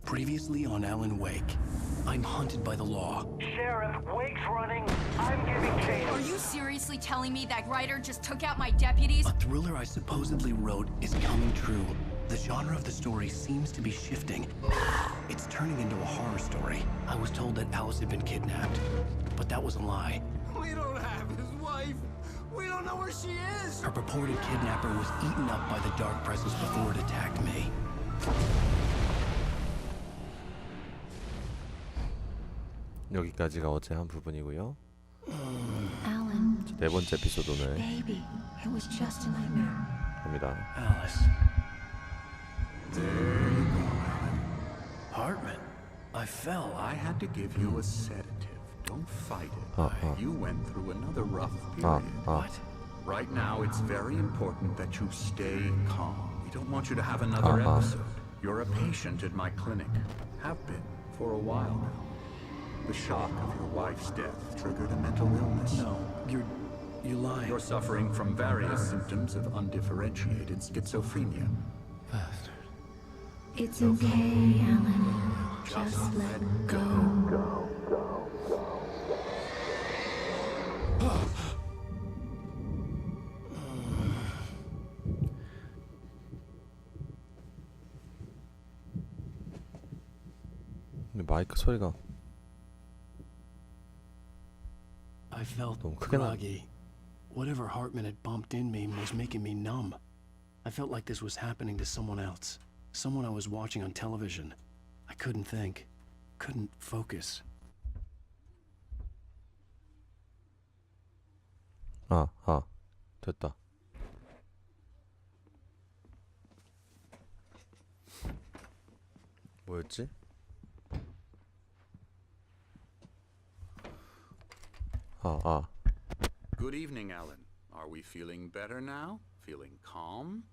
Previously on Alan Wake, I'm hunted by the law. Sheriff, Wake's running. I'm giving chase. Are you seriously telling me that writer just took out my deputies? A thriller I supposedly wrote is coming true. The genre of the story seems to be shifting. It's turning into a horror story. I was told that Alice had been kidnapped, but that was a lie. We don't have his wife. We don't know where she is. Her purported kidnapper was eaten up by the dark presence before it attacked me. 여기까지가 어제 한 부분이고요. Alan, 네 번째 에피소드는 baby, it was just a nightmare. 갑니다. Alice. Hartman, I fell. I had to give you a sedative. Don't fight it. You went through another rough period. What? Right now, it's very important that you stay calm. We don't want you to have another episode. You're a patient at my clinic. Have been for a while now. The shock of your wife's death triggered a mental illness. No, you're lying. You're suffering from various symptoms of undifferentiated schizophrenia. It's okay, Alan. Just let go. 마이크 소리가 I felt 너무 크게 나. groggy. Whatever Hartman had bumped in me was making me numb. I felt like this was happening to someone else. Someone I was watching on television. I couldn't think. Couldn't focus. 됐다. 뭐였지? Good evening, Alan. Are we feeling better now? Feeling calm?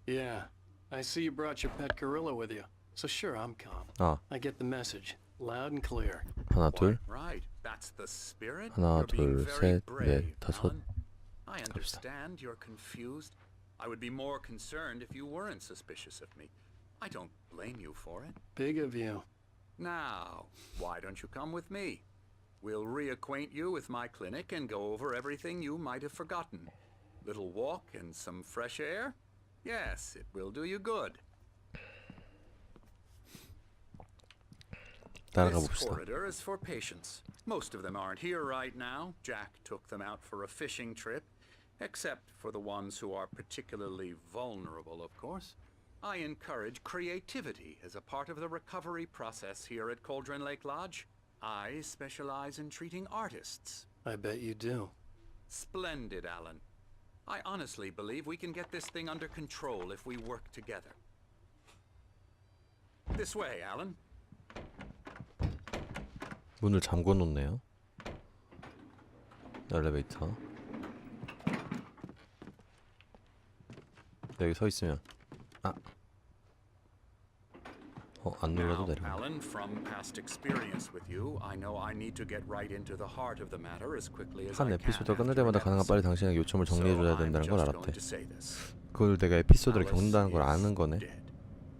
Yeah. I see you brought your pet gorilla with you. So sure, I'm calm. I get the message. Loud and clear. 하나, 둘. Right. That's the spirit. 하나, You're being 둘, very 셋, brave, 넷, 다섯. Alan. I understand you're confused. I would be more concerned if you weren't suspicious of me. I don't blame you for it. Big of you. Now, why don't you come with me? We'll reacquaint you with my clinic and go over everything you might have forgotten. Little walk and some fresh air? Yes, it will do you good. 따라가 This 봅시다. corridor is for patients. Most of them aren't here right now. Jack took them out for a fishing trip, except for the ones who are particularly vulnerable, of course. I encourage creativity as a part of the recovery process here at Cauldron Lake Lodge. I specialize in treating artists. I bet you do. Splendid, Alan. I honestly believe we can get this thing under control if we work together. This way, Alan. 문을 잠궈 놓네요. 엘리베이터. 여기 서 있으면 안 눌러도 내려. Alan, from past experience with you, I know I need to get right into the heart of the matter as quickly as I 한 can. 에피소드 끝날 때마다 가능한 빨리 당신에게 요청을 정리해줘야 된다는 걸 So I'm just 알았대. going to say this. 그걸 내가 에피소드를 겪는다는 걸 아는 거네. Dead.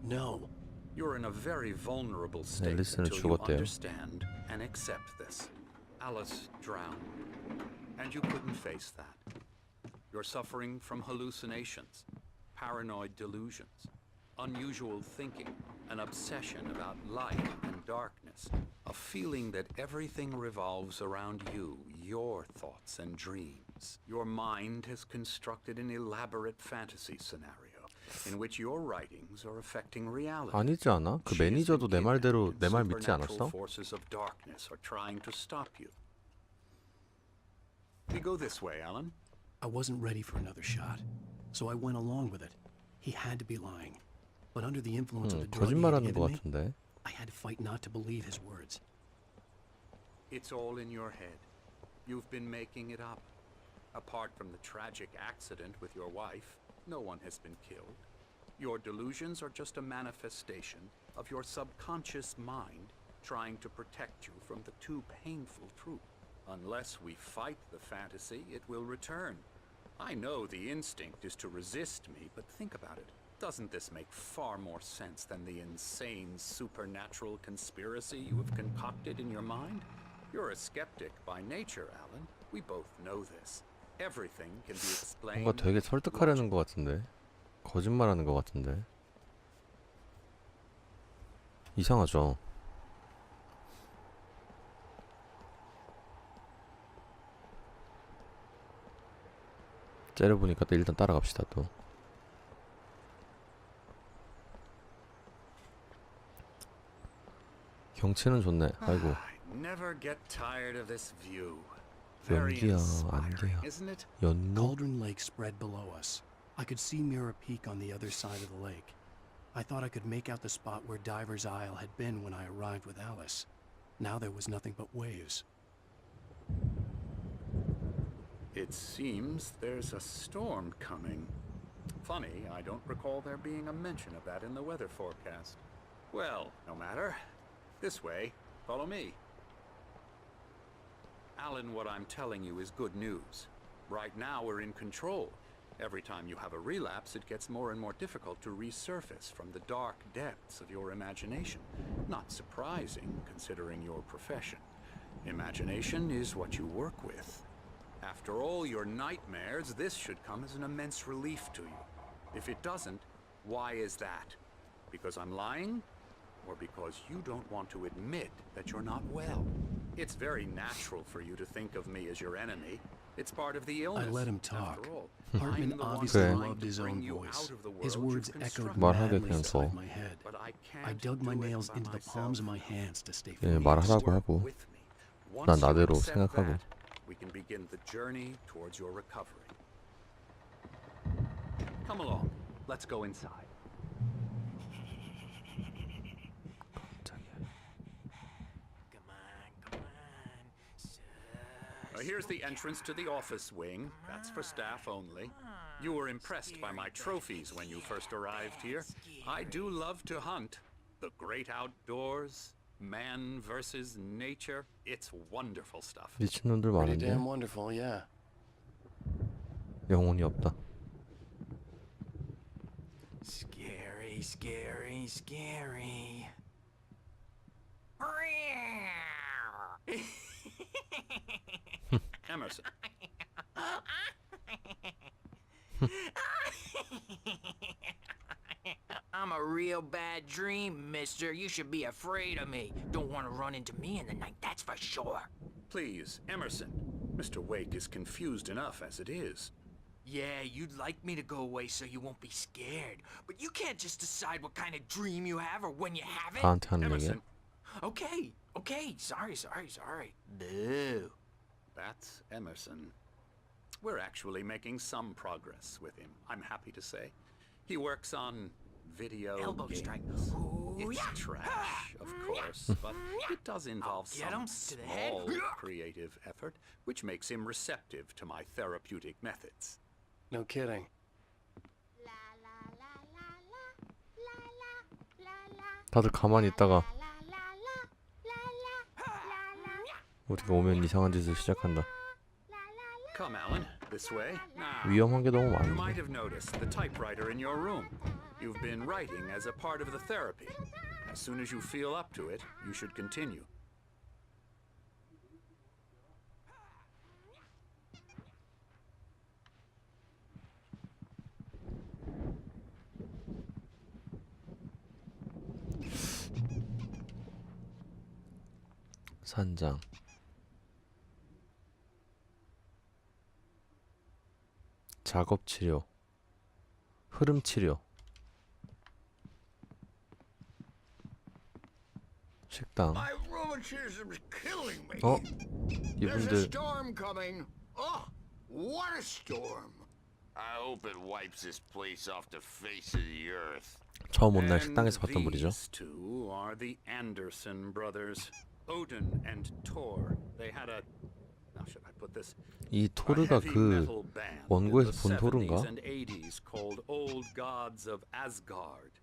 No. You're in a very vulnerable state 앨리스는 until you 죽었대요. understand and accept this. Alice drowned, and you couldn't face that. You're suffering from hallucinations, paranoid delusions, unusual thinking, an obsession about light and darkness, a feeling that everything revolves around you, your thoughts and dreams. Your mind has constructed an elaborate fantasy scenario in which your writings are affecting reality. 아니지 않아? 그 매니저도 내 말대로 내 말 믿지 않았어? Forces of darkness are trying to stop you. We go this way, Alan. I wasn't ready for another shot, so I went along with it. He had to be lying. But under the influence of the drug he had 거짓말하는 것 given me, 같은데. I had to fight not to believe his words. It's all in your head. You've been making it up. Apart from the tragic accident with your wife, no one has been killed. Your delusions are just a manifestation of your subconscious mind trying to protect you from the too painful truth. Unless we fight the fantasy, it will return. I know the instinct is to resist me, but think about it. Doesn't this make far more sense than the insane supernatural conspiracy you have concocted in your mind? You're a skeptic by nature, Alan. We both know this. Everything can be explained. 뭔가 되게 설득하려는 것 같은데. 거짓말하는 것 같은데. 이상하죠. 째려보니까 또 일단 따라갑시다 또. 경치는 좋네. 아이고. Never get tired of this view. Very 연기야, inspiring, 안개야. isn't it? 연무? Cauldron Lake spread below us. I could see Mirror Peak on the other side of the lake. I thought I could make out the spot where Diver's Isle had been when I arrived with Alice. Now there was nothing but waves. It seems there's a storm coming. Funny, I don't recall there being a mention of that in the weather forecast. Well, no matter. This way. Follow me. Alan, what I'm telling you is good news. Right now we're in control. Every time you have a relapse, it gets more and more difficult to resurface from the dark depths of your imagination. Not surprising, considering your profession. Imagination is what you work with. After all your nightmares, this should come as an immense relief to you. If it doesn't, why is that? Because I'm lying? Or because you don't want to admit that you're not well? It's very natural for you to think of me as your enemy. It's part of the illness. I let him talk. After all, Hartman I'm the one obviously 그래. trying loved to his bring own you voice. out of the His world words you've echoed constructed. 말하게 madly 되면서. inside my head. But I can't I dug my do it nails by into the myself. palms of my hands to stay 예, focused. 말하라고 하고 With me. 난 Once you 나대로 accept 생각하고. that, we can begin the journey towards your recovery. Come along. Let's go inside. Here's the entrance to the office wing. That's for staff only. You were impressed by my trophies when you first arrived here. I do love to hunt. The great outdoors, man versus nature. It's wonderful stuff. 미친놈들 Pretty 많은데 damn wonderful, yeah. 영혼이 없다. Scary, scary, scary. Emerson. I'm a real bad dream, mister. You should be afraid of me. Don't want to run into me in the night, that's for sure. Please, Emerson. Mr. Wake is confused enough as it is. Yeah, you'd like me to go away so you won't be scared. But you can't just decide what kind of dream you have or when you have it. 나한테 하는 얘기야? Emerson, Okay. Sorry. Boo. that's Emerson. We're actually making some progress with him, I'm happy to say. He works on video Elbow games. strike. Ooh, It's yeah. trash, of course, but it does involve Get some him to the head. small creative effort, which makes him receptive to my therapeutic methods. No kidding. 다들 가만히 있다가 우리가 오면 이상한 짓을 시작한다. Come, Alan, this way. Now, 위험한 게 너무 you might 많은데. have noticed the typewriter in your room. You've been writing as a part of the therapy. As soon as you feel up to it, you should continue. 산장. 작업 치료. 흐름 치료. 식당. My rheumatism's killing me. 어? There's a 이분들 storm coming. Oh, what a storm. I hope it wipes this place off the face of the earth. 처음 온 날 And 식당에서 봤던 분이죠. these two are the Anderson brothers, Odin and Tor. They had a. How should I put this? 이 A 토르가 heavy 그 metal band in 원고에서 the 본 70s 토르인가? and 80s called Old Gods of Asgard.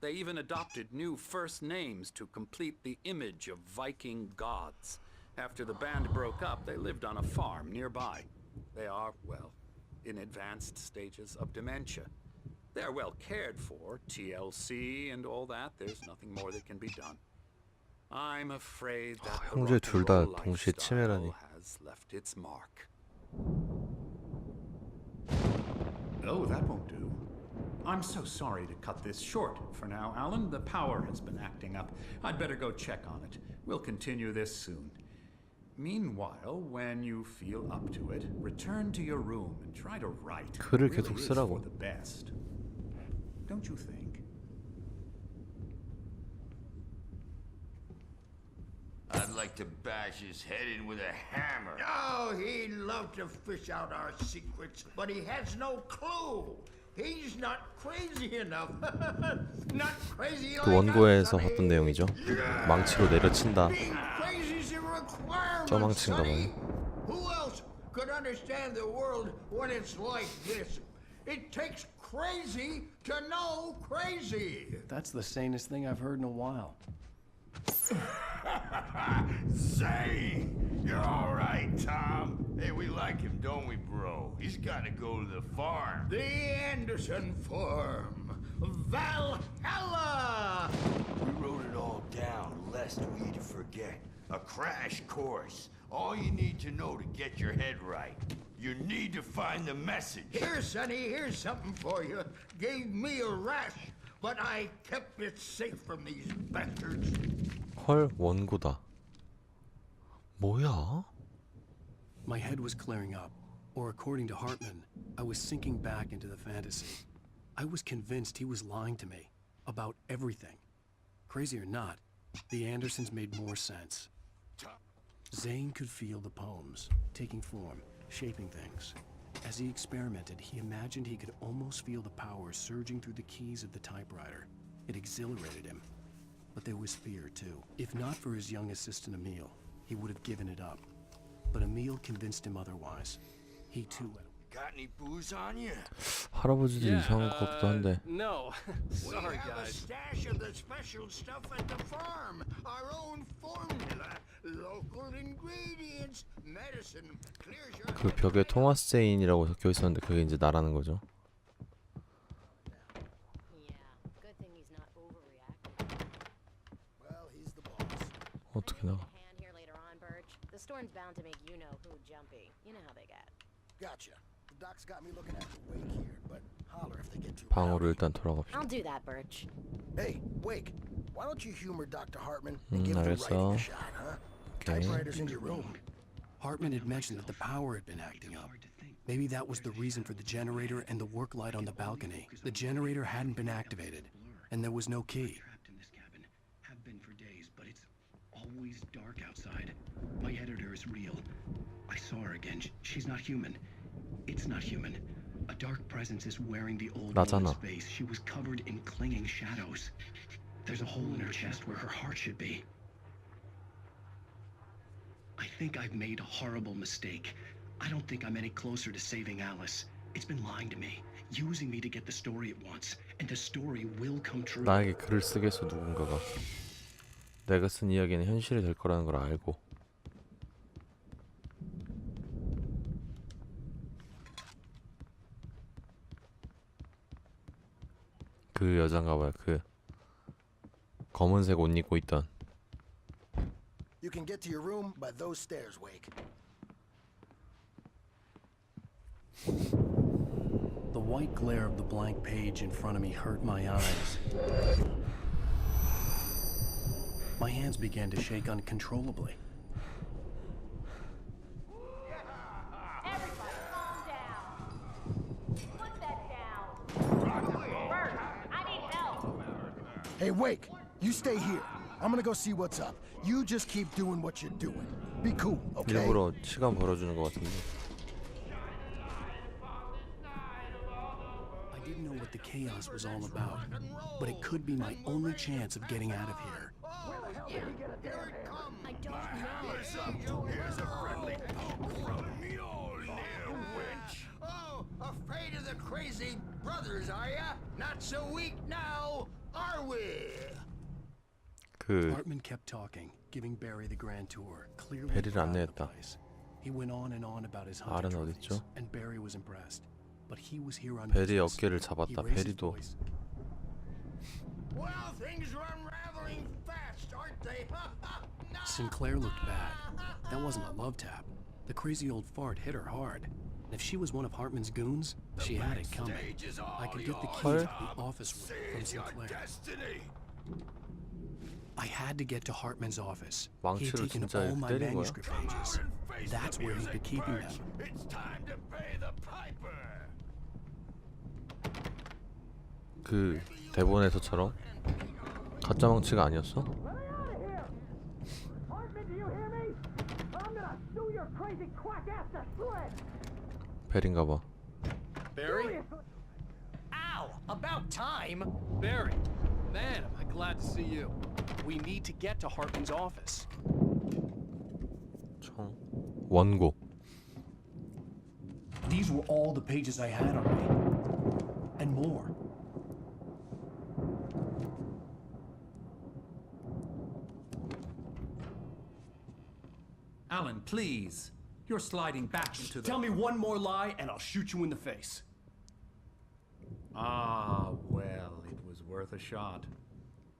They even adopted new first names to complete the image of Viking gods. After the band broke up, they lived on a farm nearby. They are, well, in advanced stages of dementia. They're well cared for, TLC and all that. There's nothing more that can be done. I'm afraid that the 형제 rock 둘 and 다 roll 동시에 lifestyle 치매라니. has left its mark. Oh, that won't do. I'm so sorry to cut this short for now, Alan. The power has been acting up. I'd better go check on it. We'll continue this soon. Meanwhile, when you feel up to it, return to your room and try to write. 글을 It really 계속 is 쓰라고. for the best. Don't you think? I'd like to bash his head in with a hammer. Oh, he'd love to fish out our secrets, but he has no clue. He's not crazy enough. Not crazy 그 like 원고에서 us, 봤던 내용이죠. 망치로 내려친다. Being crazy's a requirement, 쩌망친가 sonny. 봐요. Who else could understand the world when it's like this? It takes crazy to know crazy. That's the sanest thing I've heard in a while. Zane! You're all right, Tom. Hey, we like him, don't we, bro? He's got to go to the farm. The Anderson Farm. Valhalla! We wrote it all down, lest we forget. A crash course. All you need to know to get your head right. You need to find the message. Here, Sonny, here's something for you. Gave me a rash, but I kept it safe from these bastards. 헐, 원고다. 뭐야? My head was clearing up, or according to Hartman, I was sinking back into the fantasy. I was convinced he was lying to me about everything. Crazy or not, the Andersons made more sense. Zane could feel the poems, taking form, shaping things. As he experimented, he imagined he could almost feel the power surging through the keys of the typewriter. It exhilarated him. But there was fear, too. If not for his young assistant Emil, he would have given it up. But Emil convinced him otherwise. He, too, Got any booze on you? 할아버지도 이상한 것 같기도 한데. No. We Sorry, have a guys. stash of the special stuff at the farm. Our own formula, local ingredients, medicine, clears your 그 벽에 토마스 제인이라고 적혀 있었는데 그게 이제 나라는 거죠. Good thing he's not overreacting. Well, he's the boss. 어떻게 나가? Hand here later on, Birch. The storm's bound to make you know who jumpy. You know how they get. Gotcha. The doc's got me looking at the wake here, but holler if they get too 방으로 rowdy. 일단 돌아갑시다. I'll do that, Birch. Hey, Wake, why don't you humor Dr. Hartman and give the 알겠어. writing a shot, huh? Okay. Typewriter's in your room. Hartman had mentioned that the power had been acting up. Maybe that was the reason for the generator and the work light on the balcony. The generator hadn't been activated, and there was no key. Trapped in this cabin. Have been for days, but it's always dark outside. My editor is real. I saw her again. She's not human. It's not human. A dark presence is wearing the old 나잖아. woman's face. She was covered in clinging shadows. There's a hole in her chest where her heart should be. I think I've made a horrible mistake. I don't think I'm any closer to saving Alice. It's been lying to me, using me to get the story it wants, and the story will come true. 나에게 글을 쓰겠어 누군가가. 내가 쓴 이야기는 현실이 될 거라는 걸 알고. 그 여잔가 봐요. 그 검은색 옷 입고 있던. You can get to your room by those stairs, Wake. The white glare of the blank page in front of me hurt my eyes. My hands began to shake uncontrollably. Everybody, calm down. Put that down. Birch, I need help. Hey, Wake, you stay here. I'm gonna go see what's up. You just keep doing what you're doing. Be cool, okay? 일부러 시간 벌어주는 것 같은데. I didn't know what the chaos was all about, but it could be my only chance of getting out of here. I don't know. Here's a friendly poke from me, old near witch. Oh, afraid of the crazy brothers, are ya? Not so weak now, are we? 그 Hartman kept talking, giving Barry the grand tour, clearly 베리를 proud of the 안내했다. place. He went on and on about his 알은 hunting 어딨죠? trophies, and Barry was impressed. but he was here on 베리 business. 어깨를 He 잡았다. raised his 베리도 voice. Well, things are unraveling fast, aren't they? Sinclair looked bad. That wasn't a love tap. The crazy old fart hit her hard. And if she was one of Hartman's goons, she had it coming. I could get the key to the office room from Sinclair. I had to get to Hartman's office. He had 망치를 taken 진짜 all my 때린 거야? manuscript pages. That's where he'd been keeping them. It's time to pay the piper. 그 대본에서처럼 가짜 망치가 아니었어? Hartman, do you hear me? I'm gonna sue your crazy quack ass to shreds. 베리인가 봐. Barry? Ow! About time! Barry! Man, am I glad to see you. We need to get to Hartman's office. 총 원고. These were all the pages I had on me. And more. Alan, please. You're sliding back into the... Tell me one more lie and I'll shoot you in the face. Ah, well, it was worth a shot.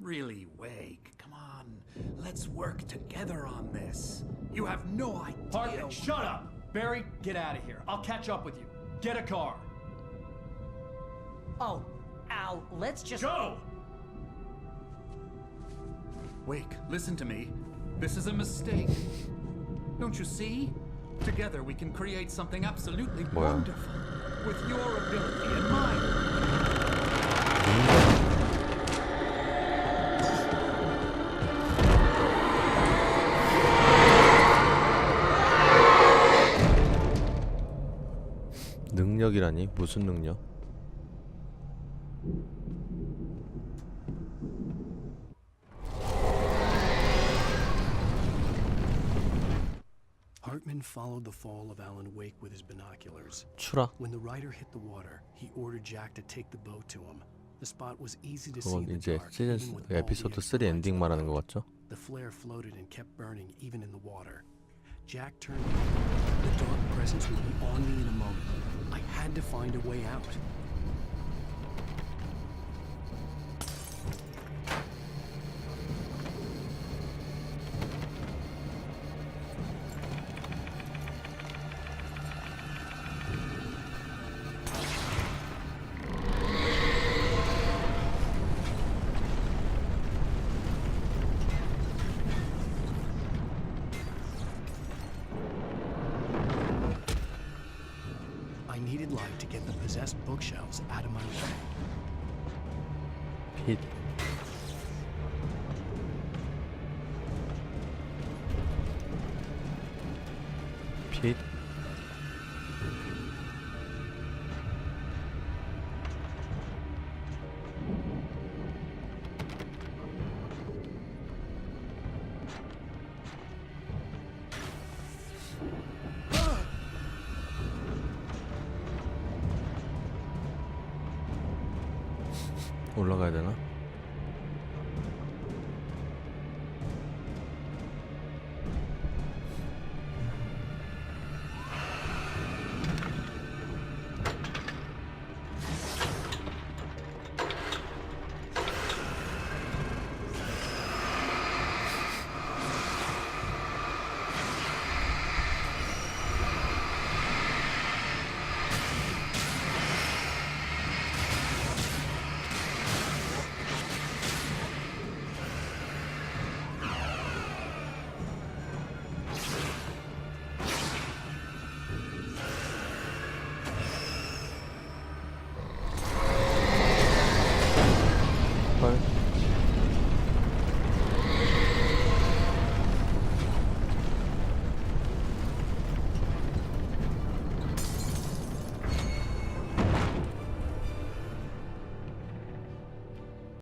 Really, Wake, come on. Let's work together on this. You have no idea... Hartman, shut up! Barry, get out of here. I'll catch up with you. Get a car. Oh, Al, let's just... Go! Wake, listen to me. This is a mistake. Don't you see? Together we can create something absolutely wonderful. With your ability and mine. 능력이라니? 무슨 능력? Hartman followed the fall of Alan Wake with his binoculars. 추라. When the rider hit the water, he ordered Jack to take the boat to him. The spot was easy to see 그건 in the 이제 dark, 시즌 even with all the 에피소드 extra 3 lights 엔딩 on the 말하는 거 boat. 같죠? The flare floated and kept burning even in the water. Jack turned. The dark presence would be on me in a moment. I had to find a way out. I needed light to get the possessed bookshelves out of my way. 빛. 빛. 올라가야 되나? 헐.